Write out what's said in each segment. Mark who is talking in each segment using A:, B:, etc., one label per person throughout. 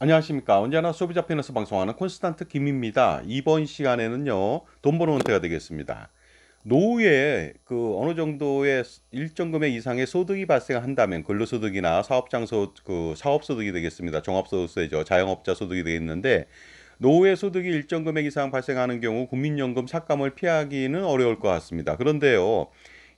A: 안녕하십니까. 언제나 소비자 편에서 방송하는 콘스탄트 김입니다. 이번 시간에는요, 돈 버는 은퇴가 되겠습니다. 노후에 어느 정도의 일정 금액 이상의 소득이 발생한다면 근로소득이나 사업소득이 되겠습니다. 종합소득세죠. 자영업자 소득이 되겠는데 노후에 소득이 일정 금액 이상 발생하는 경우 국민연금 삭감을 피하기는 어려울 것 같습니다. 그런데요,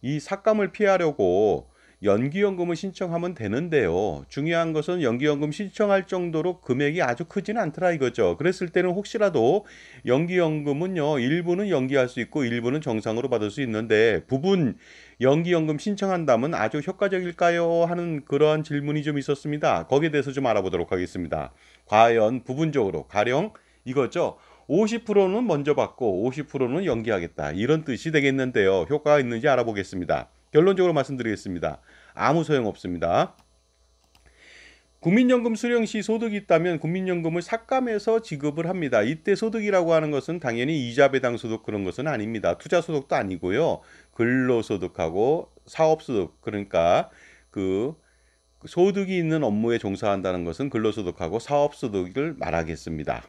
A: 이 삭감을 피하려고 연기연금을 신청하면 되는데요. 중요한 것은 연기연금 신청할 정도로 금액이 아주 크지는 않더라 이거죠. 그랬을 때는 혹시라도 연기연금은요, 일부는 연기할 수 있고 일부는 정상으로 받을 수 있는데 부분 연기연금 신청한다면 아주 효과적일까요? 하는 그러한 질문이 좀 있었습니다. 거기에 대해서 좀 알아보도록 하겠습니다. 과연 부분적으로 가령 이거죠. 50%는 먼저 받고 50%는 연기하겠다. 이런 뜻이 되겠는데요. 효과가 있는지 알아보겠습니다. 결론적으로 말씀드리겠습니다. 아무 소용없습니다. 국민연금 수령 시 소득이 있다면 국민연금을 삭감해서 지급을 합니다. 이때 소득이라고 하는 것은 당연히 이자 배당 소득 그런 것은 아닙니다. 투자 소득도 아니고요. 근로소득하고 사업소득, 그러니까 그 소득이 있는 업무에 종사한다는 것은 근로소득하고 사업소득을 말하겠습니다.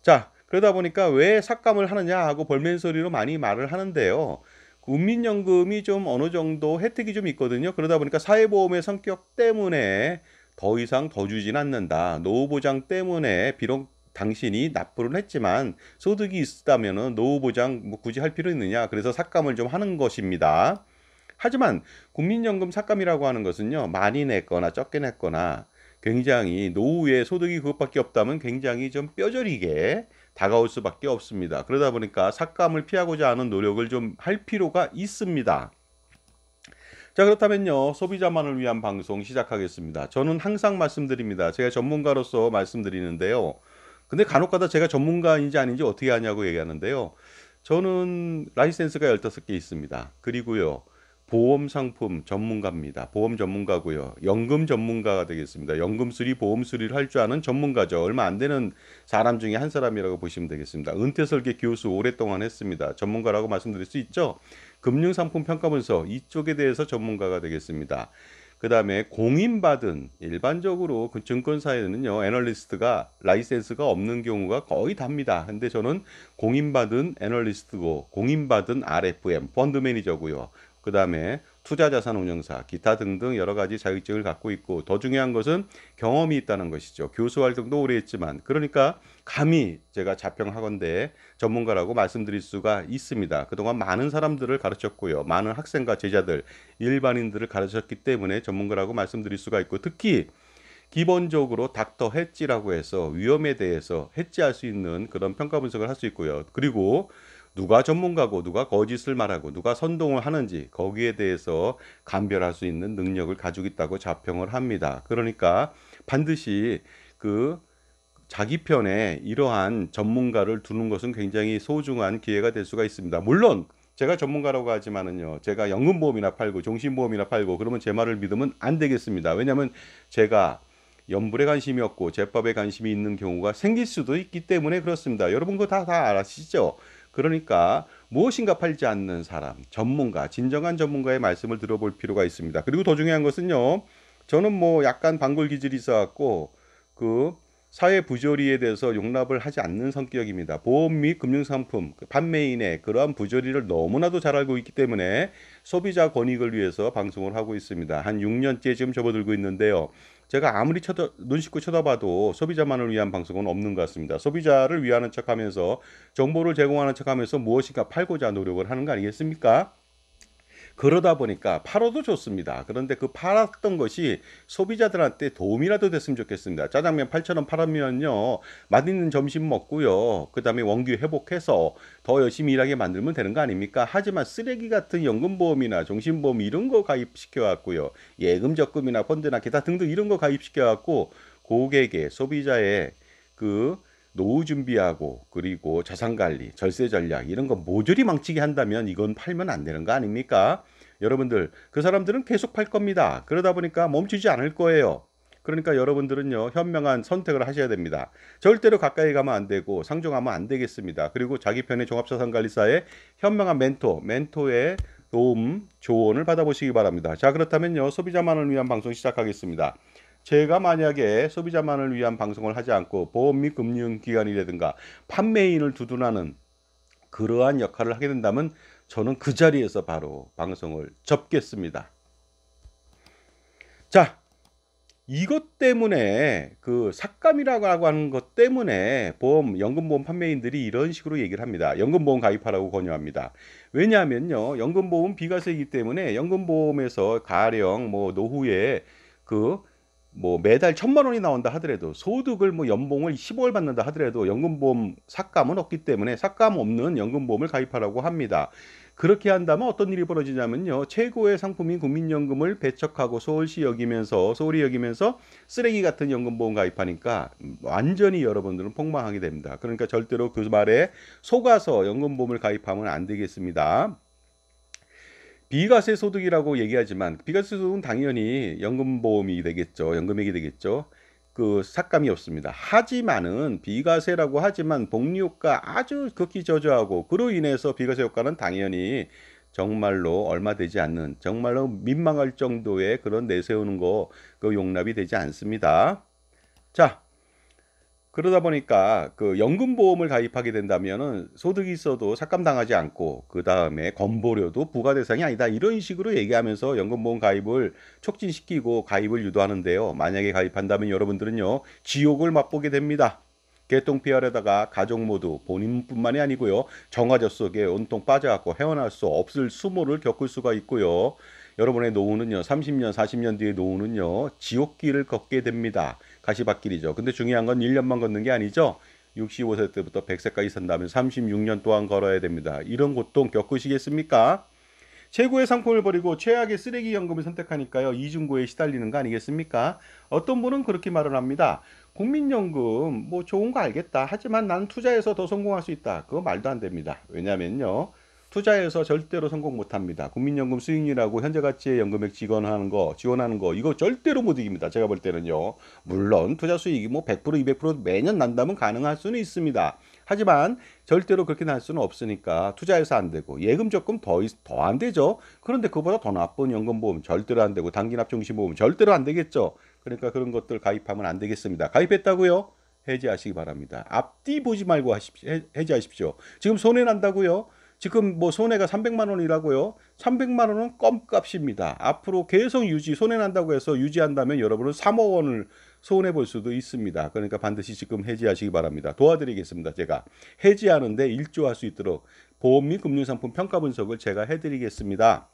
A: 자, 그러다 보니까 왜 삭감을 하느냐 하고 볼멘소리로 많이 말을 하는데요. 국민연금이 좀 어느 정도 혜택이 좀 있거든요. 그러다 보니까 사회보험의 성격 때문에 더 이상 더 주진 않는다. 노후보장 때문에 비록 당신이 납부를 했지만 소득이 있다면 노후보장 뭐 굳이 할 필요 있느냐. 그래서 삭감을 좀 하는 것입니다. 하지만 국민연금 삭감이라고 하는 것은요, 많이 냈거나 적게 냈거나 굉장히 노후에 소득이 그것밖에 없다면 굉장히 좀 뼈저리게 다가올 수밖에 없습니다. 그러다 보니까 삭감을 피하고자 하는 노력을 좀 할 필요가 있습니다. 자, 그렇다면요, 소비자만을 위한 방송 시작하겠습니다. 저는 항상 말씀드립니다. 제가 전문가로서 말씀드리는데요. 근데 간혹가다 제가 전문가인지 아닌지 어떻게 하냐고 얘기하는데요. 저는 라이센스가 15개 있습니다. 그리고요, 보험 상품 전문가입니다. 보험 전문가고요. 연금 전문가가 되겠습니다. 연금 수리, 보험 수리를 할 줄 아는 전문가죠. 얼마 안 되는 사람 중에 한 사람이라고 보시면 되겠습니다. 은퇴 설계 교수 오랫동안 했습니다. 전문가라고 말씀드릴 수 있죠. 금융상품 평가문서 이쪽에 대해서 전문가가 되겠습니다. 그 다음에 공인받은 일반적으로 그 증권사에는요, 애널리스트가 라이센스가 없는 경우가 거의 답니다. 근데 저는 공인받은 애널리스트고 공인받은 RFM 펀드 매니저고요. 그 다음에 투자자산운용사, 기타 등등 여러 가지 자격증을 갖고 있고, 더 중요한 것은 경험이 있다는 것이죠. 교수 활동도 오래 했지만, 그러니까 감히 제가 자평하건대 전문가라고 말씀드릴 수가 있습니다. 그동안 많은 사람들을 가르쳤고요. 많은 학생과 제자들, 일반인들을 가르쳤기 때문에 전문가라고 말씀드릴 수가 있고, 특히 기본적으로 닥터 해지라고 해서 위험에 대해서 해지할 수 있는 그런 평가 분석을 할 수 있고요. 그리고 누가 전문가고 누가 거짓을 말하고 누가 선동을 하는지 거기에 대해서 감별할 수 있는 능력을 가지고 있다고 자평을 합니다. 그러니까 반드시 그 자기 편에 이러한 전문가를 두는 것은 굉장히 소중한 기회가 될 수가 있습니다. 물론 제가 전문가라고 하지만은요, 제가 연금보험이나 팔고 종신보험이나 팔고 그러면 제 말을 믿으면 안 되겠습니다. 왜냐하면 제가 연불에 관심이 없고 제법에 관심이 있는 경우가 생길 수도 있기 때문에 그렇습니다. 여러분 그거 다 아시죠? 그러니까 무엇인가 팔지 않는 사람, 전문가, 진정한 전문가의 말씀을 들어볼 필요가 있습니다. 그리고 더 중요한 것은요, 저는 뭐 약간 반골 기질이 있어갖고 그 사회 부조리에 대해서 용납을 하지 않는 성격입니다. 보험 및 금융상품 판매인의 그러한 부조리를 너무나도 잘 알고 있기 때문에 소비자 권익을 위해서 방송을 하고 있습니다. 한 6년째 지금 접어들고 있는데요. 제가 아무리 눈 씻고 쳐다봐도 소비자만을 위한 방송은 없는 것 같습니다. 소비자를 위하는 척하면서 정보를 제공하는 척하면서 무엇인가 팔고자 노력을 하는 거 아니겠습니까? 그러다 보니까 팔아도 좋습니다. 그런데 그 팔았던 것이 소비자들한테 도움이라도 됐으면 좋겠습니다. 짜장면 8,000원 팔으면요, 맛있는 점심 먹고요, 그 다음에 원기 회복해서 더 열심히 일하게 만들면 되는 거 아닙니까? 하지만 쓰레기 같은 연금보험이나 종신보험 이런 거 가입시켜 갖고요, 예금 적금이나 펀드나 기타 등등 이런 거 가입시켜 갖고 고객의 소비자의 그 노후 준비하고 그리고 자산 관리, 절세 전략 이런 거 모조리 망치게 한다면 이건 팔면 안 되는 거 아닙니까? 여러분들, 그 사람들은 계속 팔 겁니다. 그러다 보니까 멈추지 않을 거예요. 그러니까 여러분들은요, 현명한 선택을 하셔야 됩니다. 절대로 가까이 가면 안 되고 상종하면 안 되겠습니다. 그리고 자기 편의 종합자산관리사의 현명한 멘토의 도움, 조언을 받아보시기 바랍니다. 자, 그렇다면요, 소비자만을 위한 방송 시작하겠습니다. 제가 만약에 소비자만을 위한 방송을 하지 않고 보험 및 금융기관이라든가 판매인을 두둔하는 그러한 역할을 하게 된다면 저는 그 자리에서 바로 방송을 접겠습니다. 자, 이것 때문에 그 삭감이라고 하는 것 때문에 연금보험 판매인들이 이런 식으로 얘기를 합니다. 연금보험 가입하라고 권유합니다. 왜냐하면요, 연금보험 비과세이기 때문에 연금보험에서 가령 뭐 노후에 그 뭐 매달 1,000만 원이 나온다 하더라도 소득을 뭐 연봉을 15월 받는다 하더라도 연금보험 삭감은 없기 때문에 삭감 없는 연금보험을 가입하라고 합니다. 그렇게 한다면 어떤 일이 벌어지냐면요. 최고의 상품인 국민연금을 배척하고 소홀히 여기면서 쓰레기 같은 연금보험 가입하니까 완전히 여러분들은 폭망하게 됩니다. 그러니까 절대로 그 말에 속아서 연금보험을 가입하면 안 되겠습니다. 비과세 소득이라고 얘기하지만 비과세 소득은 당연히 연금보험이 되겠죠. 연금액이 되겠죠. 그 삭감이 없습니다. 하지만은 비과세라고 하지만 복리효과 아주 극히 저조하고 그로 인해서 비과세 효과는 당연히 정말로 얼마 되지 않는 정말로 민망할 정도의 그런 내세우는 거 그 용납이 되지 않습니다. 자, 그러다 보니까 그 연금보험을 가입하게 된다면은 소득이 있어도 삭감당하지 않고 그 다음에 건보료도 부과 대상이 아니다 이런 식으로 얘기하면서 연금보험 가입을 촉진시키고 가입을 유도하는데요. 만약에 가입한다면 여러분들은요 지옥을 맛보게 됩니다. 개똥피하려다가 가족 모두 본인뿐만이 아니고요 정화조 속에 온통 빠져갖고 헤어날 수 없을 수모를 겪을 수가 있고요. 여러분의 노후는요 30년 40년 뒤의 노후는요 지옥길을 걷게 됩니다. 가시밭길이죠. 근데 중요한 건 1년만 걷는 게 아니죠. 65세 때부터 100세까지 산다면 36년 동안 걸어야 됩니다. 이런 고통 겪으시겠습니까? 최고의 상품을 버리고 최악의 쓰레기 연금을 선택하니까요. 이중고에 시달리는 거 아니겠습니까? 어떤 분은 그렇게 말을 합니다. 국민연금 뭐 좋은 거 알겠다. 하지만 나는 투자해서 더 성공할 수 있다. 그거 말도 안 됩니다. 왜냐면요. 투자해서 절대로 성공 못 합니다. 국민연금 수익률하고 현재 가치의 연금액 지원하는 거 이거 절대로 못 이깁니다. 제가 볼 때는요. 물론 투자 수익이 뭐 100% 200% 매년 난다면 가능할 수는 있습니다. 하지만 절대로 그렇게 날 수는 없으니까 투자해서 안 되고 예금 적금 더 안 되죠. 그런데 그보다 더 나쁜 연금보험 절대로 안 되고 단기납종신보험 절대로 안 되겠죠. 그러니까 그런 것들 가입하면 안 되겠습니다. 가입했다고요? 해지하시기 바랍니다. 앞뒤 보지 말고 해지하십시오. 지금 손해 난다고요? 지금 뭐 손해가 300만 원이라고요? 300만 원은 껌값입니다. 앞으로 계속 손해 난다고 해서 유지한다면 여러분은 3억 원을 손해 볼 수도 있습니다. 그러니까 반드시 지금 해지하시기 바랍니다. 도와드리겠습니다. 제가 해지하는데 일조할 수 있도록 보험 및 금융상품 평가 분석을 제가 해드리겠습니다.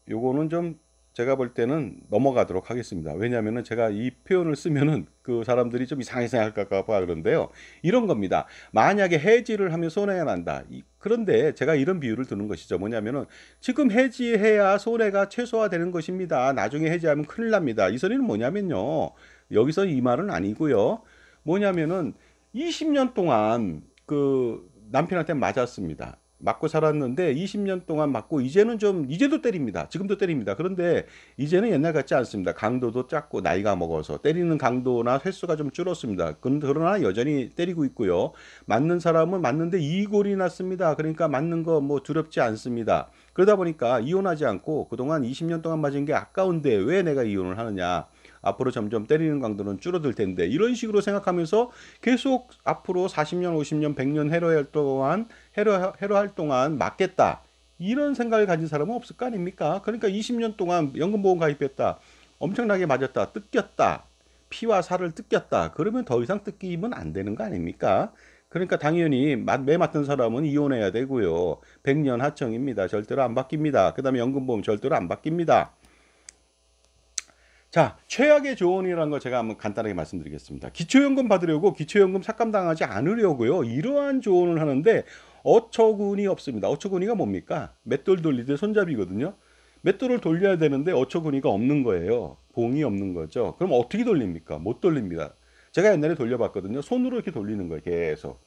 A: 요거는 좀 제가 볼 때는 넘어가도록 하겠습니다. 왜냐하면은 제가 이 표현을 쓰면은 그 사람들이 좀 이상하게 생각할까 봐 그런데요. 이런 겁니다. 만약에 해지를 하면 손해가 난다. 그런데 제가 이런 비유를 드는 것이죠. 뭐냐면은 지금 해지해야 손해가 최소화되는 것입니다. 나중에 해지하면 큰일 납니다. 이 소리는 뭐냐면요. 여기서 이 말은 아니고요. 뭐냐면은 20년 동안 그 남편한테 맞았습니다. 맞고 살았는데 20년 동안 맞고 이제도 때립니다. 지금도 때립니다. 그런데 이제는 옛날 같지 않습니다. 강도도 작고 나이가 먹어서 때리는 강도나 횟수가 좀 줄었습니다. 그러나 여전히 때리고 있고요. 맞는 사람은 맞는데 이골이 났습니다. 그러니까 맞는 거 뭐 두렵지 않습니다. 그러다 보니까 이혼하지 않고 그동안 20년 동안 맞은 게 아까운데 왜 내가 이혼을 하느냐. 앞으로 점점 때리는 강도는 줄어들 텐데 이런 식으로 생각하면서 계속 앞으로 40년, 50년, 100년 해로할 동안 맞겠다. 이런 생각을 가진 사람은 없을 거 아닙니까? 그러니까 20년 동안 연금보험 가입했다. 엄청나게 맞았다. 뜯겼다. 피와 살을 뜯겼다. 그러면 더 이상 뜯기면 안 되는 거 아닙니까? 그러니까 당연히 매 맞던 사람은 이혼해야 되고요. 100년 하청입니다. 절대로 안 바뀝니다. 그 다음에 연금보험 절대로 안 바뀝니다. 자, 최악의 조언이라는 거 제가 한번 간단하게 말씀드리겠습니다. 기초연금 받으려고 기초연금 삭감당하지 않으려고요. 이러한 조언을 하는데 어처구니 없습니다. 어처구니가 뭡니까? 맷돌 돌리듯 손잡이거든요. 맷돌을 돌려야 되는데 어처구니가 없는 거예요. 봉이 없는 거죠. 그럼 어떻게 돌립니까? 못 돌립니다. 제가 옛날에 돌려봤거든요. 손으로 이렇게 돌리는 거예요. 계속.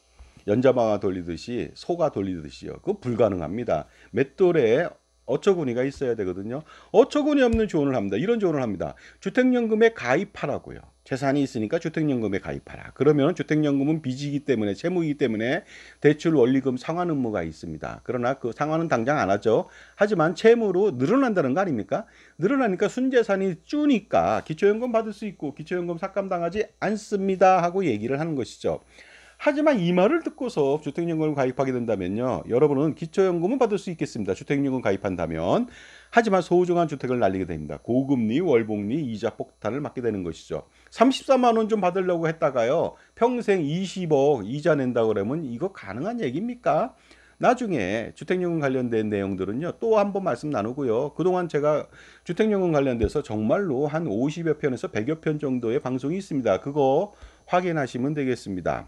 A: 연자방아 돌리듯이 소가 돌리듯이요. 그거 불가능합니다. 맷돌에 어처구니가 있어야 되거든요. 어처구니 없는 조언을 합니다. 이런 조언을 합니다. 주택연금에 가입하라고요. 재산이 있으니까 주택연금에 가입하라. 그러면 주택연금은 빚이기 때문에 채무이기 때문에 대출 원리금 상환 의무가 있습니다. 그러나 그 상환은 당장 안 하죠. 하지만 채무로 늘어난다는 거 아닙니까? 늘어나니까 순재산이 주니까 기초연금 받을 수 있고 기초연금 삭감당하지 않습니다 하고 얘기를 하는 것이죠. 하지만 이 말을 듣고서 주택연금을 가입하게 된다면요, 여러분은 기초연금은 받을 수 있겠습니다. 주택연금 가입한다면. 하지만 소중한 주택을 날리게 됩니다. 고금리, 월복리, 이자 폭탄을 맞게 되는 것이죠. 34만 원 좀 받으려고 했다가요, 평생 20억 이자 낸다 그러면 이거 가능한 얘기입니까? 나중에 주택연금 관련된 내용들은요, 또 한 번 말씀 나누고요. 그동안 제가 주택연금 관련돼서 정말로 한 50여 편에서 100여 편 정도의 방송이 있습니다. 그거 확인하시면 되겠습니다.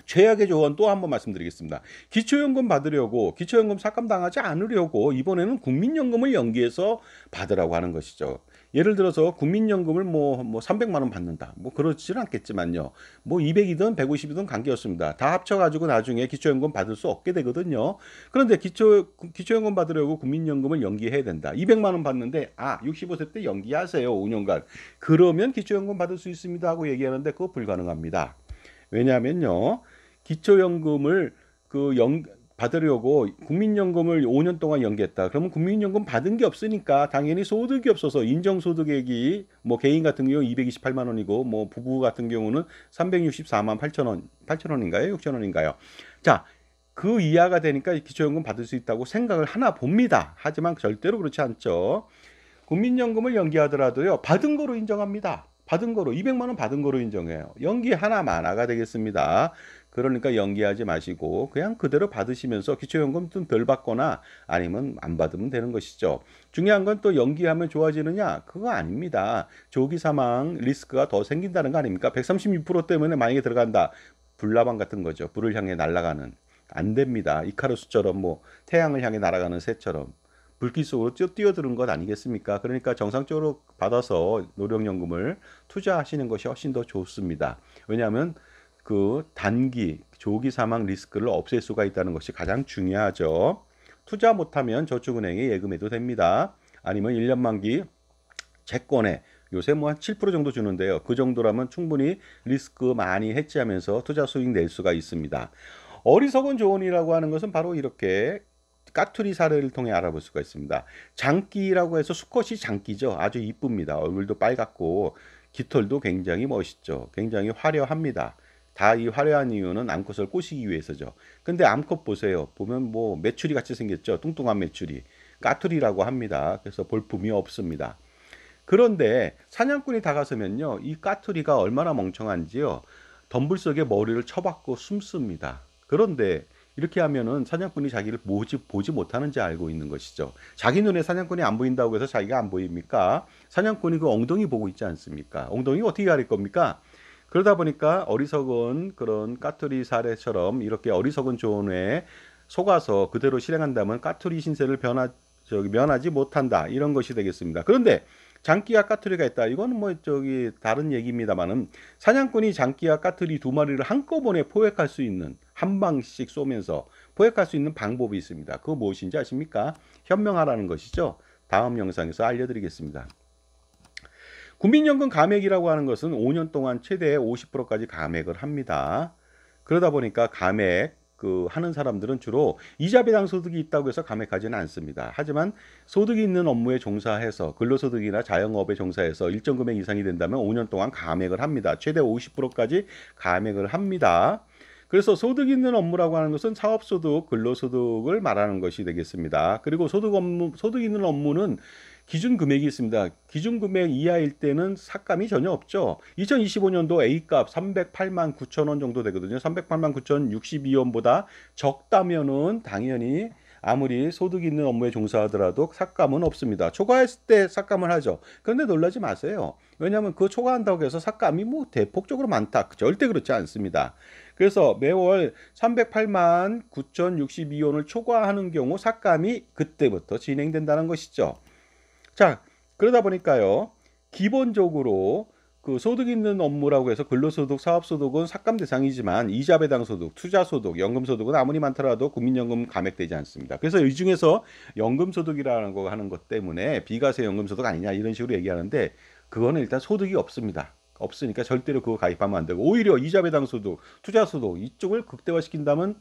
A: 최악의 조언 또 한 번 말씀드리겠습니다. 기초연금 받으려고, 기초연금 삭감당하지 않으려고 이번에는 국민연금을 연기해서 받으라고 하는 것이죠. 예를 들어서 국민연금을 뭐 300만 원 받는다. 뭐 그렇지는 않겠지만요. 뭐 200이든 150이든 관계없습니다. 다 합쳐가지고 나중에 기초연금 받을 수 없게 되거든요. 그런데 기초연금 받으려고 국민연금을 연기해야 된다. 200만 원 받는데 65세 때 연기하세요. 5년간. 그러면 기초연금 받을 수 있습니다 하고 얘기하는데 그거 불가능합니다. 왜냐하면요, 기초연금을 받으려고 국민연금을 5년 동안 연기했다. 그러면 국민연금 받은 게 없으니까 당연히 소득이 없어서 인정소득액이 뭐 개인 같은 경우 228만 원이고 뭐 부부 같은 경우는 364만 8천 원, 8천 원인가요? 6천 원인가요? 자, 그 이하가 되니까 기초연금 받을 수 있다고 생각을 하나 봅니다. 하지만 절대로 그렇지 않죠. 국민연금을 연기하더라도요, 받은 거로 인정합니다. 받은 거로 200만 원 받은 거로 인정해요. 연기 하나 만화가 되겠습니다. 그러니까 연기하지 마시고 그냥 그대로 받으시면서 기초연금 좀 덜 받거나 아니면 안 받으면 되는 것이죠. 중요한 건 또 연기하면 좋아지느냐? 그거 아닙니다. 조기 사망 리스크가 더 생긴다는 거 아닙니까? 136% 때문에 만약에 들어간다. 불나방 같은 거죠. 불을 향해 날아가는. 안 됩니다. 이카루스처럼 뭐 태양을 향해 날아가는 새처럼. 불길 속으로 뛰어드는 것 아니겠습니까? 그러니까 정상적으로 받아서 노령연금을 투자하시는 것이 훨씬 더 좋습니다. 왜냐하면 그 단기 조기 사망 리스크를 없앨 수가 있다는 것이 가장 중요하죠. 투자 못하면 저축은행에 예금해도 됩니다. 아니면 1년 만기 채권에 요새 뭐 한 7% 정도 주는데요. 그 정도라면 충분히 리스크 많이 해지하면서 투자 수익 낼 수가 있습니다. 어리석은 조언이라고 하는 것은 바로 이렇게 까투리 사례를 통해 알아볼 수가 있습니다. 장기라고 해서 수컷이 장기죠. 아주 이쁩니다. 얼굴도 빨갛고 깃털도 굉장히 멋있죠. 굉장히 화려합니다. 다 이 화려한 이유는 암컷을 꼬시기 위해서죠. 근데 암컷 보세요. 보면 뭐 메추리 같이 생겼죠. 뚱뚱한 메추리. 까투리라고 합니다. 그래서 볼품이 없습니다. 그런데 사냥꾼이 다가서면요, 이 까투리가 얼마나 멍청한지요, 덤불 속에 머리를 쳐박고 숨습니다. 그런데 이렇게 하면은 사냥꾼이 자기를 보지 못하는지 알고 있는 것이죠. 자기 눈에 사냥꾼이 안 보인다고 해서 자기가 안 보입니까? 사냥꾼이 그 엉덩이 보고 있지 않습니까? 엉덩이 어떻게 가릴 겁니까? 그러다 보니까 어리석은 그런 까투리 사례처럼 이렇게 어리석은 조언에 속아서 그대로 실행한다면 까투리 신세를 면하지 못한다. 이런 것이 되겠습니다. 그런데 장기와 까투리가 있다. 이거는 뭐 다른 얘기입니다만은, 사냥꾼이 장기와 까투리 두 마리를 한꺼번에 포획할 수 있는, 한 방씩 쏘면서 포획할 수 있는 방법이 있습니다. 그거 무엇인지 아십니까? 현명하라는 것이죠. 다음 영상에서 알려드리겠습니다. 국민연금 감액이라고 하는 것은 5년 동안 최대 50%까지 감액을 합니다. 그러다 보니까 감액 하는 사람들은 주로 이자 배당 소득이 있다고 해서 감액하지는 않습니다. 하지만 소득이 있는 업무에 종사해서 근로소득이나 자영업에 종사해서 일정 금액 이상이 된다면 5년 동안 감액을 합니다. 최대 50%까지 감액을 합니다. 그래서 소득 있는 업무라고 하는 것은 사업소득, 근로소득을 말하는 것이 되겠습니다. 그리고 소득 있는 업무는 기준 금액이 있습니다. 기준 금액 이하일 때는 삭감이 전혀 없죠. 2025년도 A값 308만 9천 원 정도 되거든요. 308만 9,062원보다 적다면은 당연히 아무리 소득 있는 업무에 종사하더라도 삭감은 없습니다. 초과했을 때 삭감을 하죠. 그런데 놀라지 마세요. 왜냐하면 그 초과한다고 해서 삭감이 뭐 대폭적으로 많다. 절대 그렇지 않습니다. 그래서 매월 308만 9,062원을 초과하는 경우 삭감이 그때부터 진행된다는 것이죠. 자, 그러다 보니까요, 기본적으로 그 소득 있는 업무라고 해서 근로소득, 사업소득은 삭감 대상이지만 이자 배당 소득, 투자소득, 연금소득은 아무리 많더라도 국민연금 감액되지 않습니다. 그래서 이 중에서 연금소득이라는 거 하는 것 때문에 비과세 연금소득 아니냐 이런 식으로 얘기하는데, 그거는 일단 소득이 없습니다. 없으니까 절대로 그거 가입하면 안 되고, 오히려 이자 배당 소득, 투자 소득 이쪽을 극대화시킨다면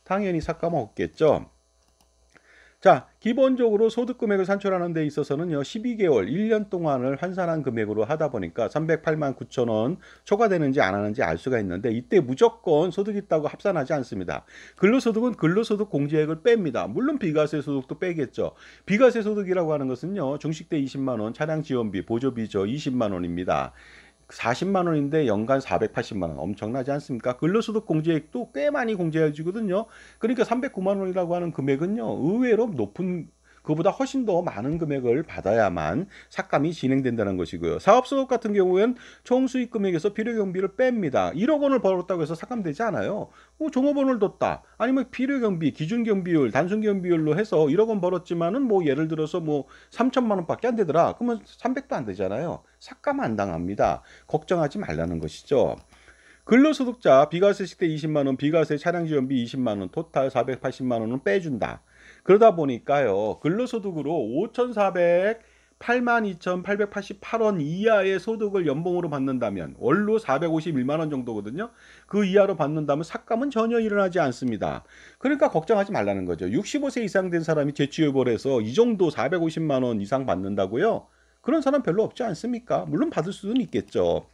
A: 당연히 삭감 없겠죠. 자, 기본적으로 소득 금액을 산출하는 데 있어서는요, 12개월, 1년 동안을 환산한 금액으로 하다 보니까 308만 9천 원 초과되는지 안 하는지 알 수가 있는데, 이때 무조건 소득 있다고 합산하지 않습니다. 근로소득은 근로소득 공제액을 뺍니다. 물론 비과세 소득도 빼겠죠. 비과세 소득이라고 하는 것은요, 중식대 20만 원, 차량 지원비, 보조비죠 20만 원입니다. 40만 원인데 연간 480만 원 엄청나지 않습니까? 근로소득 공제액도 꽤 많이 공제해주거든요. 그러니까 309만 원이라고 하는 금액은요, 의외로 높은, 그보다 훨씬 더 많은 금액을 받아야만 삭감이 진행된다는 것이고요. 사업소득 같은 경우에는 총 수익 금액에서 필요경비를 뺍니다. 1억 원을 벌었다고 해서 삭감되지 않아요. 뭐 종업원을 뒀다, 아니면 필요경비, 기준경비율, 단순경비율로 해서 1억 원 벌었지만은 뭐 예를 들어서 뭐 3천만 원밖에 안 되더라. 그러면 300도 안 되잖아요. 삭감 안 당합니다. 걱정하지 말라는 것이죠. 근로소득자 비과세 식대 20만 원, 비과세 차량지원비 20만 원, 토탈 480만 원은 빼준다. 그러다 보니까요, 근로소득으로 5,408만 2,888원 이하의 소득을 연봉으로 받는다면, 월로 451만 원 정도거든요. 그 이하로 받는다면 삭감은 전혀 일어나지 않습니다. 그러니까 걱정하지 말라는 거죠. 65세 이상 된 사람이 재취업을 해서 이 정도 450만 원 이상 받는다고요? 그런 사람 별로 없지 않습니까? 물론 받을 수는 있겠죠.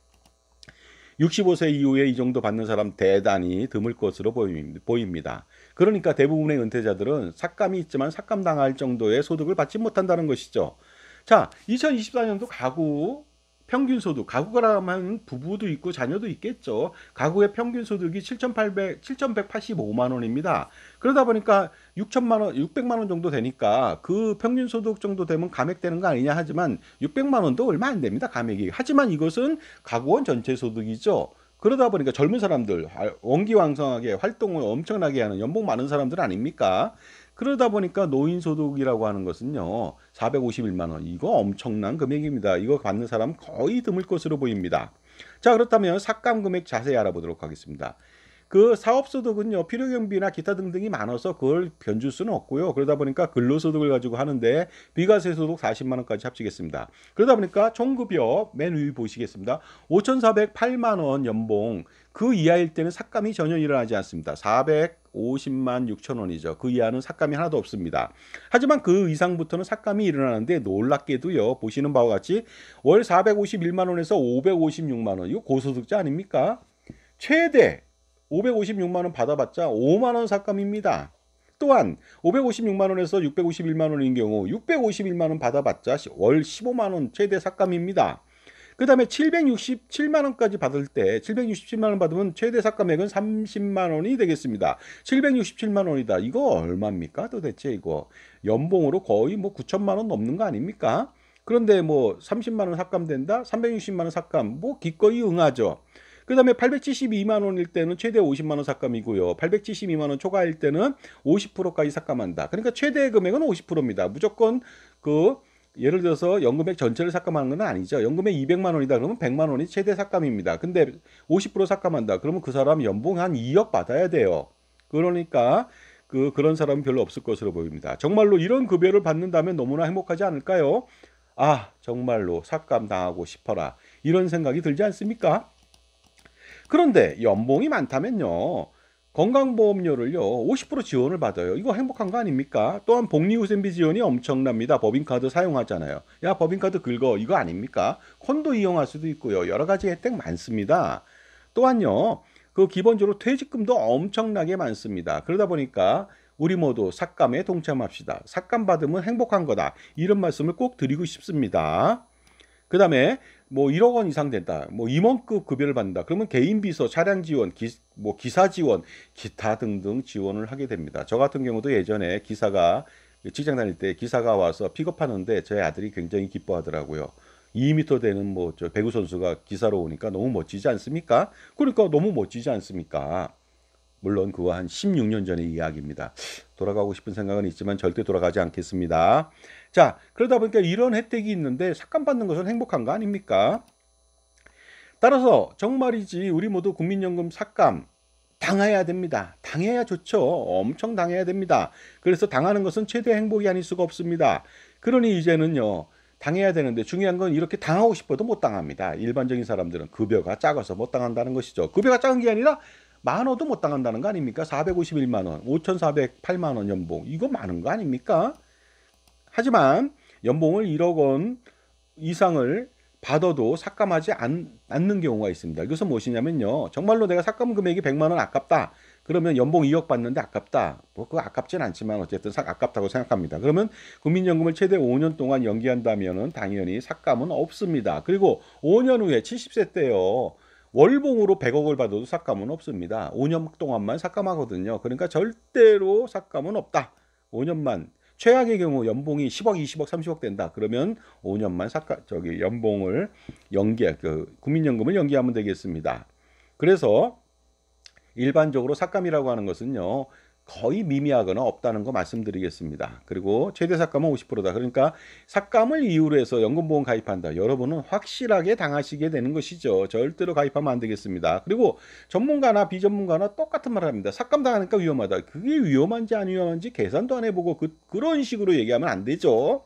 A: 65세 이후에 이 정도 받는 사람 대단히 드물 것으로 보입니다. 그러니까 대부분의 은퇴자들은 삭감이 있지만 삭감당할 정도의 소득을 받지 못한다는 것이죠. 자, 2024년도 가구 평균 소득, 가구가 하면 부부도 있고 자녀도 있겠죠. 가구의 평균 소득이 7,185만 원입니다. 그러다 보니까 6천만 원, 600만 원 정도 되니까 그 평균 소득 정도 되면 감액되는 거 아니냐 하지만 600만 원도 얼마 안 됩니다, 감액이. 하지만 이것은 가구원 전체 소득이죠. 그러다 보니까 젊은 사람들, 원기왕성하게 활동을 엄청나게 하는 연봉 많은 사람들 아닙니까? 그러다 보니까 노인소득이라고 하는 것은요, 451만 원. 이거 엄청난 금액입니다. 이거 받는 사람 거의 드물 것으로 보입니다. 자, 그렇다면 삭감 금액 자세히 알아보도록 하겠습니다. 그 사업소득은요, 필요경비나 기타 등등이 많아서 그걸 변줄 수는 없고요. 그러다 보니까 근로소득을 가지고 하는데 비과세 소득 40만 원까지 합치겠습니다. 그러다 보니까 총급여 맨 위 보시겠습니다. 5,408만 원 연봉, 그 이하일 때는 삭감이 전혀 일어나지 않습니다. 450만 6천 원이죠. 그 이하는 삭감이 하나도 없습니다. 하지만 그 이상부터는 삭감이 일어나는데, 놀랍게도요, 보시는 바와 같이 월 451만 원에서 556만 원, 이거 고소득자 아닙니까? 최대 556만 원 받아봤자 5만 원 삭감입니다. 또한 556만 원에서 651만 원인 경우 651만 원 받아봤자 월 15만 원 최대 삭감입니다. 그 다음에 767만 원까지 받을 때, 767만 원 받으면 최대 삭감액은 30만 원이 되겠습니다. 767만 원이다. 이거 얼마입니까? 도대체 이거 연봉으로 거의 뭐 9천만 원 넘는 거 아닙니까? 그런데 뭐 30만 원 삭감된다? 360만 원 삭감, 뭐 기꺼이 응하죠. 그 다음에 872만 원일 때는 최대 50만 원 삭감이고요. 872만 원 초과일 때는 50%까지 삭감한다. 그러니까 최대 금액은 50%입니다. 무조건 그 예를 들어서 연금액 전체를 삭감하는 건 아니죠. 연금액 200만 원이다 그러면 100만 원이 최대 삭감입니다. 근데 50% 삭감한다 그러면 그 사람 연봉 한 2억 받아야 돼요. 그러니까 그런 사람은 별로 없을 것으로 보입니다. 정말로 이런 급여를 받는다면 너무나 행복하지 않을까요? 아, 정말로 삭감 당하고 싶어라, 이런 생각이 들지 않습니까? 그런데 연봉이 많다면요, 건강보험료를요 50% 지원을 받아요. 이거 행복한 거 아닙니까? 또한 복리후생비 지원이 엄청납니다. 법인카드 사용하잖아요. 야, 법인카드 긁어, 이거 아닙니까? 콘도 이용할 수도 있고요. 여러 가지 혜택 많습니다. 또한요, 그 기본적으로 퇴직금도 엄청나게 많습니다. 그러다 보니까 우리 모두 삭감에 동참합시다. 삭감 받으면 행복한 거다, 이런 말씀을 꼭 드리고 싶습니다. 그 다음에 뭐 1억 원 이상 된다, 뭐 임원급 급여를 받는다, 그러면 개인 비서, 차량 지원, 뭐 기사 지원, 기타 등등 지원을 하게 됩니다. 저 같은 경우도 예전에 기사가, 직장 다닐 때 기사가 와서 픽업하는데 저희 아들이 굉장히 기뻐하더라고요. 2m 되는 뭐 저 배구 선수가 기사로 오니까 너무 멋지지 않습니까? 그러니까 너무 멋지지 않습니까? 물론 그거 한 16년 전의 이야기입니다. 돌아가고 싶은 생각은 있지만 절대 돌아가지 않겠습니다. 자, 그러다 보니까 이런 혜택이 있는데 삭감받는 것은 행복한 거 아닙니까? 따라서 정말이지 우리 모두 국민연금 삭감 당해야 됩니다. 당해야 좋죠. 엄청 당해야 됩니다. 그래서 당하는 것은 최대 행복이 아닐 수가 없습니다. 그러니 이제는요, 당해야 되는데 중요한 건 이렇게 당하고 싶어도 못 당합니다. 일반적인 사람들은 급여가 작아서 못 당한다는 것이죠. 급여가 작은 게 아니라 많아도 못 당한다는 거 아닙니까? 451만 원, 5,408만 원 연봉. 이거 많은 거 아닙니까? 하지만 연봉을 1억 원 이상을 받아도 삭감하지 않는 경우가 있습니다. 이것은 무엇이냐면요. 정말로 내가 삭감 금액이 100만 원 아깝다. 그러면 연봉 2억 받는데 아깝다. 뭐 그거 아깝진 않지만 어쨌든 아깝다고 생각합니다. 그러면 국민연금을 최대 5년 동안 연기한다면은 당연히 삭감은 없습니다. 그리고 5년 후에 70세 때요. 월봉으로 100억을 받아도 삭감은 없습니다. 5년 동안만 삭감하거든요. 그러니까 절대로 삭감은 없다. 5년만. 최악의 경우 연봉이 10억, 20억, 30억 된다. 그러면 5년만 연봉을 국민연금을 연기하면 되겠습니다. 그래서 일반적으로 삭감이라고 하는 것은요. 거의 미미하거나 없다는 거 말씀드리겠습니다. 그리고 최대 삭감은 50%다. 그러니까 삭감을 이유로 해서 연금보험 가입한다. 여러분은 확실하게 당하시게 되는 것이죠. 절대로 가입하면 안 되겠습니다. 그리고 전문가나 비전문가나 똑같은 말을 합니다. 삭감 당하니까 위험하다. 그게 위험한지 안 위험한지 계산도 안 해보고 그런 식으로 얘기하면 안 되죠.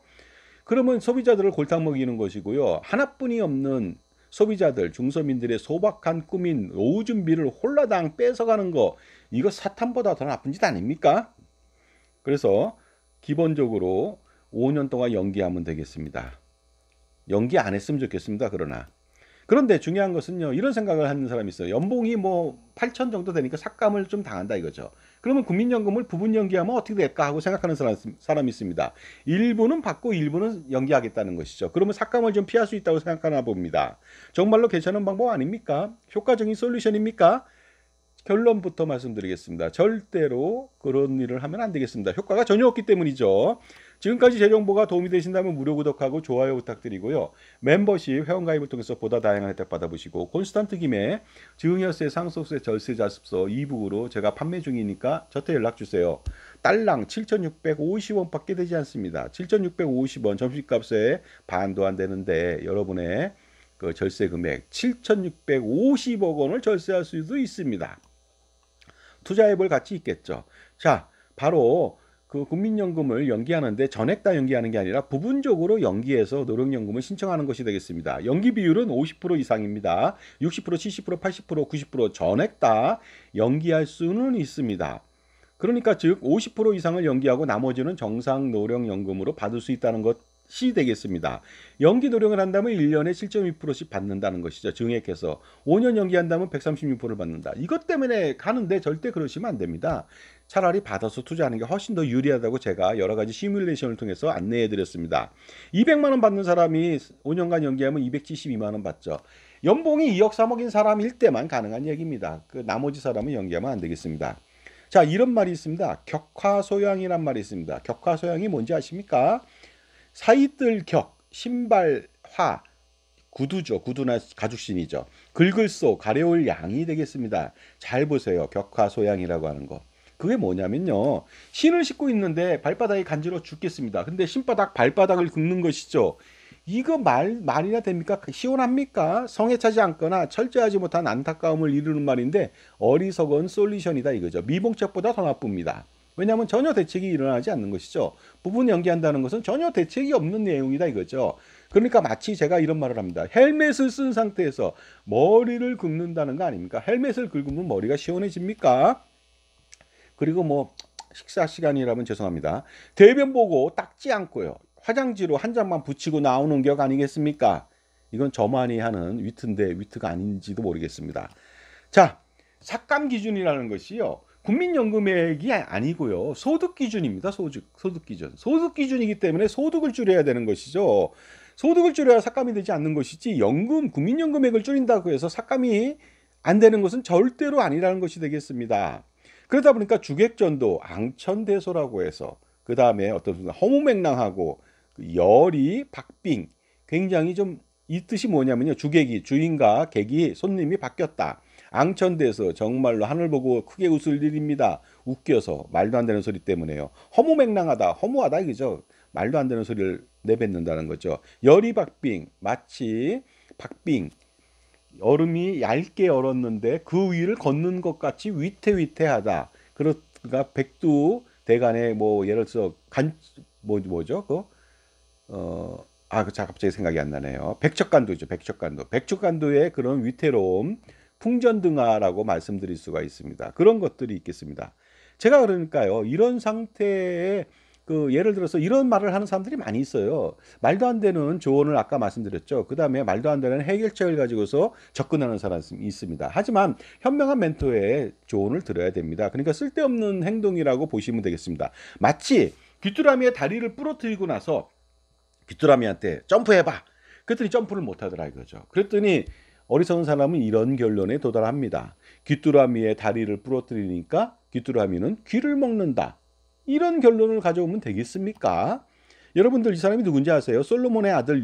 A: 그러면 소비자들을 골탕 먹이는 것이고요. 하나뿐이 없는 소비자들, 중서민들의 소박한 꿈인 노후 준비를 홀라당 뺏어가는 거, 이거 사탄보다 더 나쁜 짓 아닙니까? 그래서 기본적으로 5년 동안 연기하면 되겠습니다. 연기 안 했으면 좋겠습니다. 그런데 중요한 것은요. 이런 생각을 하는 사람이 있어요. 연봉이 뭐 8천 정도 되니까 삭감을 좀 당한다 이거죠. 그러면 국민연금을 부분 연기하면 어떻게 될까 하고 생각하는 사람이 있습니다. 일부는 받고 일부는 연기하겠다는 것이죠. 그러면 삭감을 좀 피할 수 있다고 생각하나 봅니다. 정말로 괜찮은 방법 아닙니까? 효과적인 솔루션입니까? 결론부터 말씀드리겠습니다. 절대로 그런 일을 하면 안 되겠습니다. 효과가 전혀 없기 때문이죠. 지금까지 제 정보가 도움이 되신다면 무료 구독하고 좋아요 부탁드리고요. 멤버십 회원가입을 통해서 보다 다양한 혜택 받아보시고 콘스탄트 김의 증여세, 상속세, 절세 자습서 이북으로 제가 판매 중이니까 저한테 연락주세요. 딸랑 7,650원 밖에 되지 않습니다. 7,650원 점심값에 반도 안 되는데 여러분의 그 절세 금액 7,650억 원을 절세할 수도 있습니다. 투자해볼 가치 있겠죠. 자, 바로 그 국민연금을 연기하는데 전액 다 연기하는 게 아니라 부분적으로 연기해서 노령연금을 신청하는 것이 되겠습니다. 연기 비율은 50% 이상입니다. 60%, 70%, 80%, 90% 전액 다 연기할 수는 있습니다. 그러니까 즉 50% 이상을 연기하고 나머지는 정상 노령연금으로 받을 수 있다는 것이 되겠습니다. 연기 노령을 한다면 1년에 7.2%씩 받는다는 것이죠. 증액해서 5년 연기한다면 136%를 받는다. 이것 때문에 가는데 절대 그러시면 안 됩니다. 차라리 받아서 투자하는 게 훨씬 더 유리하다고 제가 여러 가지 시뮬레이션을 통해서 안내해 드렸습니다. 200만 원 받는 사람이 5년간 연기하면 272만 원 받죠. 연봉이 2억 3억인 사람일 때만 가능한 얘기입니다. 그 나머지 사람은 연기하면 안 되겠습니다. 자, 이런 말이 있습니다. 격화소양이란 말이 있습니다. 격화소양이 뭔지 아십니까? 사이들 격, 신발 화, 구두죠. 구두나 가죽신이죠. 긁을 소, 가려울 양이 되겠습니다. 잘 보세요. 격화소양이라고 하는 거. 그게 뭐냐면요. 신을 신고 있는데 발바닥이 간지러워 죽겠습니다. 근데 신바닥, 발바닥을 긁는 것이죠. 이거 말이나 됩니까? 시원합니까? 성에 차지 않거나 철저하지 못한 안타까움을 이루는 말인데 어리석은 솔루션이다 이거죠. 미봉책보다 더 나쁩니다. 왜냐하면 전혀 대책이 일어나지 않는 것이죠. 부분 연기한다는 것은 전혀 대책이 없는 내용이다 이거죠. 그러니까 마치 제가 이런 말을 합니다. 헬멧을 쓴 상태에서 머리를 긁는다는 거 아닙니까? 헬멧을 긁으면 머리가 시원해집니까? 그리고 뭐 식사 시간이라면 죄송합니다. 대변 보고 닦지 않고요. 화장지로 한 장만 붙이고 나오는 격 아니겠습니까? 이건 저만이 하는 위트인데 위트가 아닌지도 모르겠습니다. 자, 삭감 기준이라는 것이요. 국민연금액이 아니고요. 소득 기준입니다. 소득 기준. 소득 기준이기 때문에 소득을 줄여야 되는 것이죠. 소득을 줄여야 삭감이 되지 않는 것이지 국민연금액을 줄인다고 해서 삭감이 안 되는 것은 절대로 아니라는 것이 되겠습니다. 그러다 보니까 주객전도, 앙천대소라고 해서 그 다음에 어떤 순간 허무맹랑하고 열이 박빙 굉장히 좀 이 뜻이 뭐냐면요. 주객이 주인과 객이 손님이 바뀌었다. 앙천대소 정말로 하늘 보고 크게 웃을 일입니다. 웃겨서 말도 안 되는 소리 때문에요. 허무맹랑하다, 허무하다 이거죠. 말도 안 되는 소리를 내뱉는다는 거죠. 열이 박빙 마치 박빙 얼음이 얇게 얼었는데 그 위를 걷는 것 같이 위태위태하다. 그러니까 백두 대간에 뭐 예를 들어서 뭐죠? 자, 갑자기 생각이 안 나네요. 백척간도죠. 백척간도. 백척간도의 그런 위태로움, 풍전등화라고 말씀드릴 수가 있습니다. 그런 것들이 있겠습니다. 제가 그러니까요, 이런 상태에 예를 들어서 이런 말을 하는 사람들이 많이 있어요. 말도 안 되는 조언을 아까 말씀드렸죠. 그 다음에 말도 안 되는 해결책을 가지고서 접근하는 사람이 있습니다. 하지만 현명한 멘토의 조언을 들어야 됩니다. 그러니까 쓸데없는 행동이라고 보시면 되겠습니다. 마치 귀뚜라미의 다리를 부러뜨리고 나서 귀뚜라미한테 점프해봐. 그랬더니 점프를 못하더라 이거죠. 그랬더니 어리석은 사람은 이런 결론에 도달합니다. 귀뚜라미의 다리를 부러뜨리니까 귀뚜라미는 귀를 먹는다. 이런 결론을 가져오면 되겠습니까? 여러분들 이 사람이 누군지 아세요? 솔로몬의 아들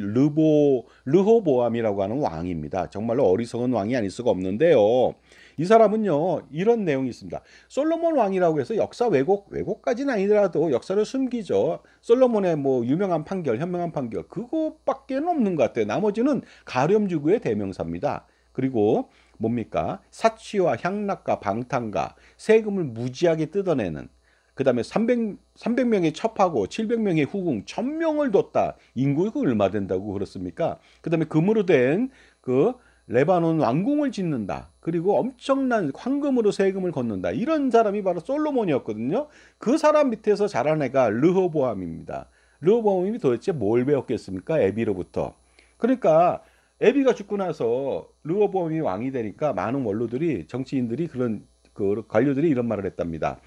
A: 르호보암이라고 하는 왕입니다. 정말로 어리석은 왕이 아닐 수가 없는데요. 이 사람은요, 이런 내용이 있습니다. 솔로몬 왕이라고 해서 역사 왜곡까지는 아니더라도 역사를 숨기죠. 솔로몬의 뭐 유명한 판결, 현명한 판결, 그거밖에 없는 것 같아요. 나머지는 가렴주구의 대명사입니다. 그리고 뭡니까? 사치와 향락과 방탕과 세금을 무지하게 뜯어내는, 그 다음에 300명의 첩하고 700명의 후궁 1000명을 뒀다. 인구가 얼마 된다고 그렇습니까? 그 다음에 금으로 된 레바논 왕궁을 짓는다. 그리고 엄청난 황금으로 세금을 걷는다. 이런 사람이 바로 솔로몬이었거든요. 그 사람 밑에서 자란 애가 르호보암입니다. 르호보암이 도대체 뭘 배웠겠습니까? 에비로부터. 그러니까 에비가 죽고 나서 르호보암이 왕이 되니까 많은 원로들이, 정치인들이, 그런 관료들이 이런 말을 했답니다.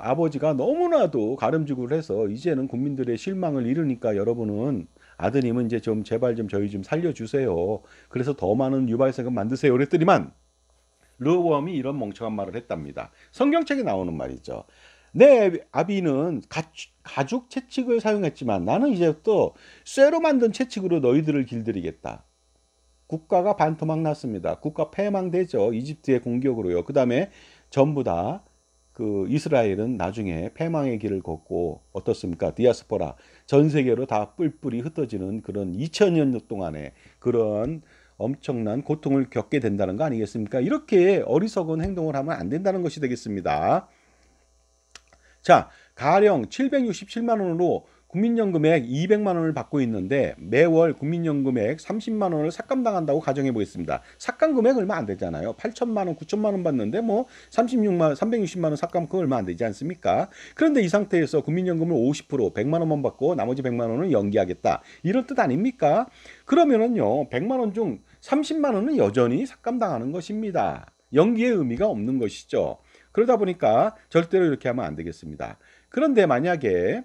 A: 아버지가 너무나도 가름직을 해서 이제는 국민들의 실망을 잃으니까 여러분은, 아드님은 이제 좀 제발 좀 저희 좀 살려주세요. 그래서 더 많은 유발세금 만드세요. 그랬더니만 르호보암이 이런 멍청한 말을 했답니다. 성경책에 나오는 말이죠. 내 아비는 가죽 채찍을 사용했지만 나는 이제부터 쇠로 만든 채찍으로 너희들을 길들이겠다. 국가가 반토막 났습니다. 국가 패망되죠. 이집트의 공격으로요. 그 다음에 전부 다 이스라엘은 나중에 패망의 길을 걷고 어떻습니까? 디아스포라 전 세계로 다 뿔뿔이 흩어지는 그런 2000년 동안의 그런 엄청난 고통을 겪게 된다는 거 아니겠습니까? 이렇게 어리석은 행동을 하면 안 된다는 것이 되겠습니다. 자, 가령 767만 원으로 국민연금액 200만 원을 받고 있는데 매월 국민연금액 30만 원을 삭감당한다고 가정해 보겠습니다. 삭감 금액 얼마 안 되잖아요. 8천만 원, 9천만 원 받는데 뭐 360만 원 삭감 금액 얼마 안 되지 않습니까? 그런데 이 상태에서 국민연금을 50%, 100만 원만 받고 나머지 100만 원을 연기하겠다. 이런 뜻 아닙니까? 그러면은요, 100만 원 중 30만 원은 여전히 삭감당하는 것입니다. 연기의 의미가 없는 것이죠. 그러다 보니까 절대로 이렇게 하면 안 되겠습니다. 그런데 만약에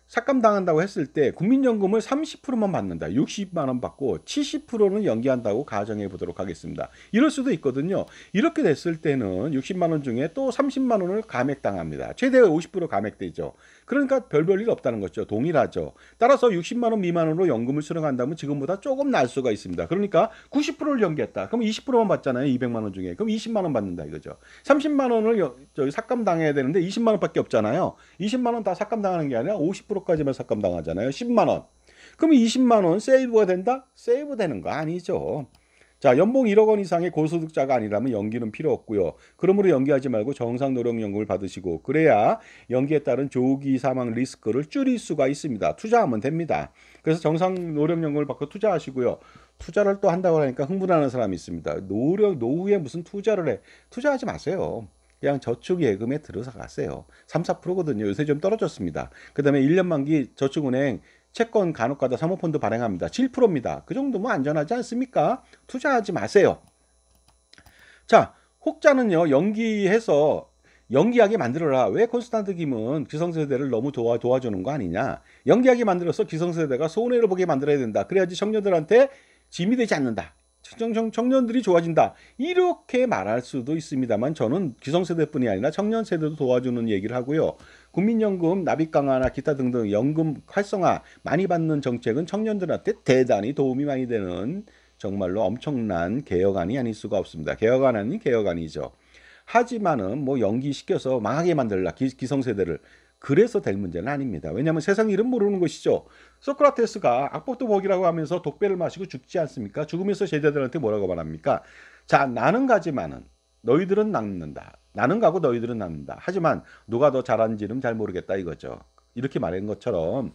A: 삭감당한다고 했을 때 국민연금을 30%만 받는다. 60만 원 받고 70%는 연기한다고 가정해 보도록 하겠습니다. 이럴 수도 있거든요. 이렇게 됐을 때는 60만 원 중에 또 30만 원을 감액당합니다. 최대 50% 감액되죠. 그러니까 별 일 없다는 거죠. 동일하죠. 따라서 60만 원 미만으로 연금을 수령한다면 지금보다 조금 날 수가 있습니다. 그러니까 90%를 연기했다. 그럼 20%만 받잖아요. 200만 원 중에. 그럼 20만 원 받는다 이거죠. 30만 원을 삭감당해야 되는데 20만 원밖에 없잖아요. 20만 원 다 삭감당하는 게 아니라 50%까지만 삭감당하잖아요. 10만 원. 그럼 20만 원 세이브가 된다? 세이브 되는 거 아니죠. 자, 연봉 1억 원 이상의 고소득자가 아니라면 연기는 필요 없고요. 그러므로 연기하지 말고 정상 노령연금을 받으시고, 그래야 연기에 따른 조기 사망 리스크를 줄일 수가 있습니다. 투자하면 됩니다. 그래서 정상 노령연금을 받고 투자하시고요. 투자를 또 한다고 하니까 흥분하는 사람이 있습니다. 노후에 무슨 투자를 해. 투자하지 마세요. 그냥 저축예금에 들어서 가세요. 3, 4%거든요. 요새 좀 떨어졌습니다. 그 다음에 1년 만기 저축은행 채권 간혹가다 사모펀드 발행합니다. 7%입니다. 그 정도면 안전하지 않습니까? 투자하지 마세요. 자, 혹자는요, 연기하게 만들어라. 왜 콘스탄트 김은 기성세대를 너무 도와주는 거 아니냐? 연기하게 만들어서 기성세대가 손해를 보게 만들어야 된다. 그래야지 청년들한테 짐이 되지 않는다. 청년들이 좋아진다. 이렇게 말할 수도 있습니다만, 저는 기성세대뿐이 아니라 청년세대도 도와주는 얘기를 하고요. 국민연금 납입 강화나 기타 등등 연금 활성화 많이 받는 정책은 청년들한테 대단히 도움이 많이 되는 정말로 엄청난 개혁안이 아닐 수가 없습니다. 개혁안 아닌 개혁안이죠. 하지만은 뭐 연기시켜서 망하게 만들라, 기성세대를. 그래서 될 문제는 아닙니다. 왜냐하면 세상 일은 모르는 것이죠. 소크라테스가 악법도 복이라고 하면서 독배를 마시고 죽지 않습니까? 죽으면서 제자들한테 뭐라고 말합니까? 자, 나는 가지만은 너희들은 낫는다. 나는 가고 너희들은 낫는다. 하지만 누가 더 잘하는지는 잘 모르겠다 이거죠. 이렇게 말한 것처럼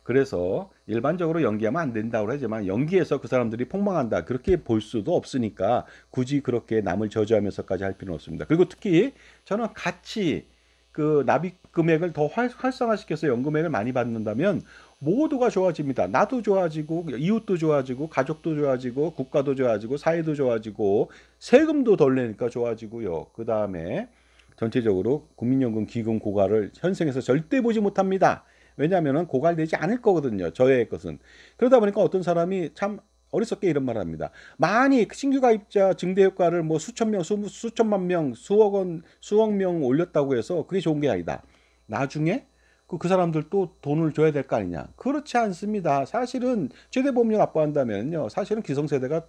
A: 그래서 일반적으로 연기하면 안 된다고 하지만 연기해서 그 사람들이 폭망한다 그렇게 볼 수도 없으니까 굳이 그렇게 남을 저주하면서까지 할 필요는 없습니다. 그리고 특히 저는 같이 그 납입 금액을 더 활성화시켜서 연금액을 많이 받는다면 모두가 좋아집니다. 나도 좋아지고 이웃도 좋아지고 가족도 좋아지고 국가도 좋아지고 사회도 좋아지고 세금도 덜 내니까 좋아지고요. 그 다음에 전체적으로 국민연금 기금 고갈을 현생에서 절대 보지 못합니다. 왜냐하면 고갈되지 않을 거거든요. 저의 것은. 그러다 보니까 어떤 사람이 참 어리석게 이런 말을 합니다. 많이 신규 가입자 증대 효과를 뭐 수천 명, 수천만 명, 수억 원, 수억 명 올렸다고 해서 그게 좋은 게 아니다. 나중에 그 사람들 또 돈을 줘야 될 거 아니냐. 그렇지 않습니다. 사실은 최대보험료 납부한다면요. 사실은 기성세대가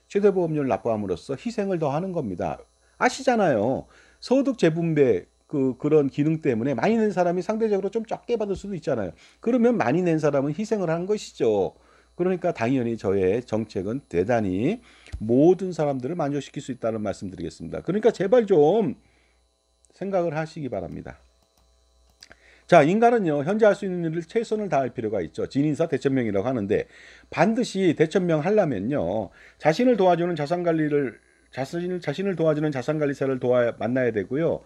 A: 최대보험료를 납부함으로써 희생을 더 하는 겁니다. 아시잖아요. 소득 재분배 그런 기능 때문에 많이 낸 사람이 상대적으로 좀 적게 받을 수도 있잖아요. 그러면 많이 낸 사람은 희생을 하는 것이죠. 그러니까 당연히 저의 정책은 대단히 모든 사람들을 만족시킬 수 있다는 말씀드리겠습니다. 그러니까 제발 좀 생각을 하시기 바랍니다. 자, 인간은요, 현재 할 수 있는 일을 최선을 다할 필요가 있죠. 진인사 대천명이라고 하는데, 반드시 대천명 하려면요, 자신을 도와주는 자신을 도와주는 자산관리사를 만나야 되고요.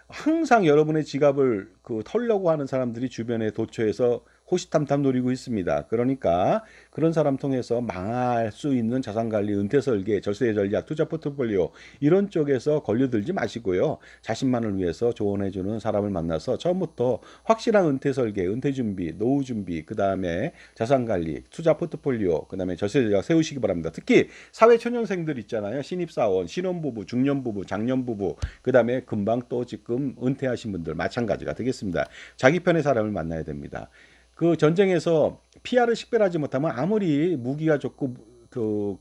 A: 항상 여러분의 지갑을 털려고 하는 사람들이 주변에 도처에서 호시탐탐 노리고 있습니다. 그러니까 그런 사람 통해서 망할 수 있는 자산관리, 은퇴설계, 절세 전략, 투자 포트폴리오 이런 쪽에서 걸려들지 마시고요. 자신만을 위해서 조언해주는 사람을 만나서 처음부터 확실한 은퇴설계, 은퇴준비, 노후준비, 그 다음에 자산관리, 투자 포트폴리오, 그 다음에 절세 전략 세우시기 바랍니다. 특히 사회초년생들 있잖아요. 신입사원, 신혼부부, 중년부부, 장년부부, 그 다음에 금방 또 지금 은퇴하신 분들 마찬가지가 되겠습니다. 자기 편의 사람을 만나야 됩니다. 그 전쟁에서 피아를 식별하지 못하면 아무리 무기가 좋고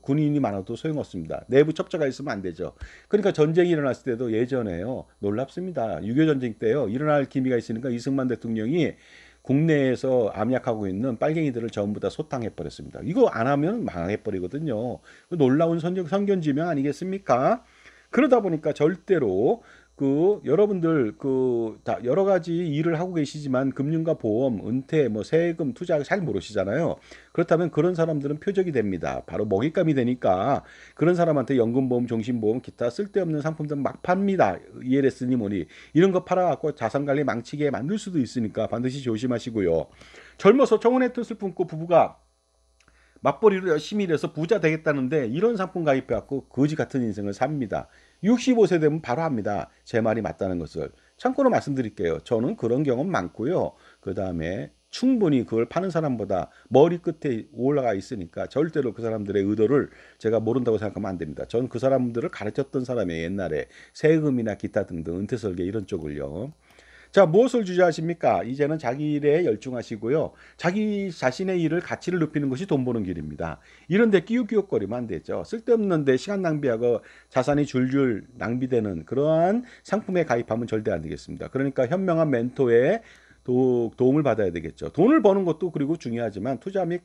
A: 군인이 많아도 소용없습니다. 내부 첩자가 있으면 안 되죠. 그러니까 전쟁이 일어났을 때도 예전에요. 놀랍습니다. 6.25 전쟁 때요. 일어날 기미가 있으니까 이승만 대통령이 국내에서 암약하고 있는 빨갱이들을 전부 다 소탕해버렸습니다. 이거 안 하면 망해버리거든요. 놀라운 선견지명 아니겠습니까? 그러다 보니까 절대로 여러분들 다 여러 가지 일을 하고 계시지만 금융과 보험, 은퇴, 뭐 세금, 투자 잘 모르시잖아요. 그렇다면 그런 사람들은 표적이 됩니다. 바로 먹잇감이 되니까 그런 사람한테 연금보험, 종신보험, 기타 쓸데없는 상품들 막 팝니다. ELS니 뭐니 이런 거 팔아갖고 자산관리 망치게 만들 수도 있으니까 반드시 조심하시고요. 젊어서 청혼의 뜻을 품고 부부가 맞벌이로 열심히 일해서 부자 되겠다는데 이런 상품 가입해갖고 거지 같은 인생을 삽니다. 65세 되면 바로 합니다. 제 말이 맞다는 것을. 참고로 말씀드릴게요. 저는 그런 경험 많고요. 그 다음에 충분히 그걸 파는 사람보다 머리 끝에 올라가 있으니까 절대로 그 사람들의 의도를 제가 모른다고 생각하면 안 됩니다. 저는 그 사람들을 가르쳤던 사람이에요. 옛날에 세금이나 기타 등등 은퇴설계 이런 쪽을요. 자, 무엇을 주저하십니까? 이제는 자기 일에 열중하시고요. 자기 자신의 일을 가치를 높이는 것이 돈 버는 길입니다. 이런데 끼우끼우거리면 안 되죠. 쓸데없는데 시간 낭비하고 자산이 줄줄 낭비되는 그러한 상품에 가입하면 절대 안 되겠습니다. 그러니까 현명한 멘토의 도움을 받아야 되겠죠. 돈을 버는 것도 그리고 중요하지만 투자 및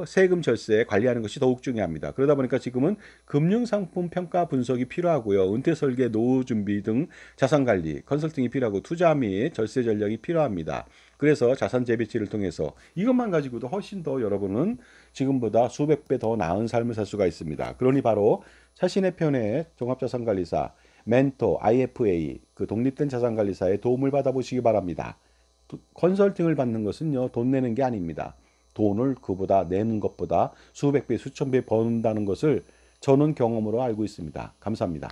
A: 세금 절세 관리하는 것이 더욱 중요합니다. 그러다 보니까 지금은 금융상품 평가 분석이 필요하고요. 은퇴 설계, 노후 준비 등 자산 관리, 컨설팅이 필요하고 투자 및 절세 전략이 필요합니다. 그래서 자산 재배치를 통해서 이것만 가지고도 훨씬 더 여러분은 지금보다 수백 배 더 나은 삶을 살 수가 있습니다. 그러니 바로 자신의 편의 종합자산관리사, 멘토, IFA, 독립된 자산관리사의 도움을 받아보시기 바랍니다. 컨설팅을 받는 것은요, 돈 내는 게 아닙니다. 돈을 그보다 내는 것보다 수백 배, 수천 배 번다는 것을 저는 경험으로 알고 있습니다. 감사합니다.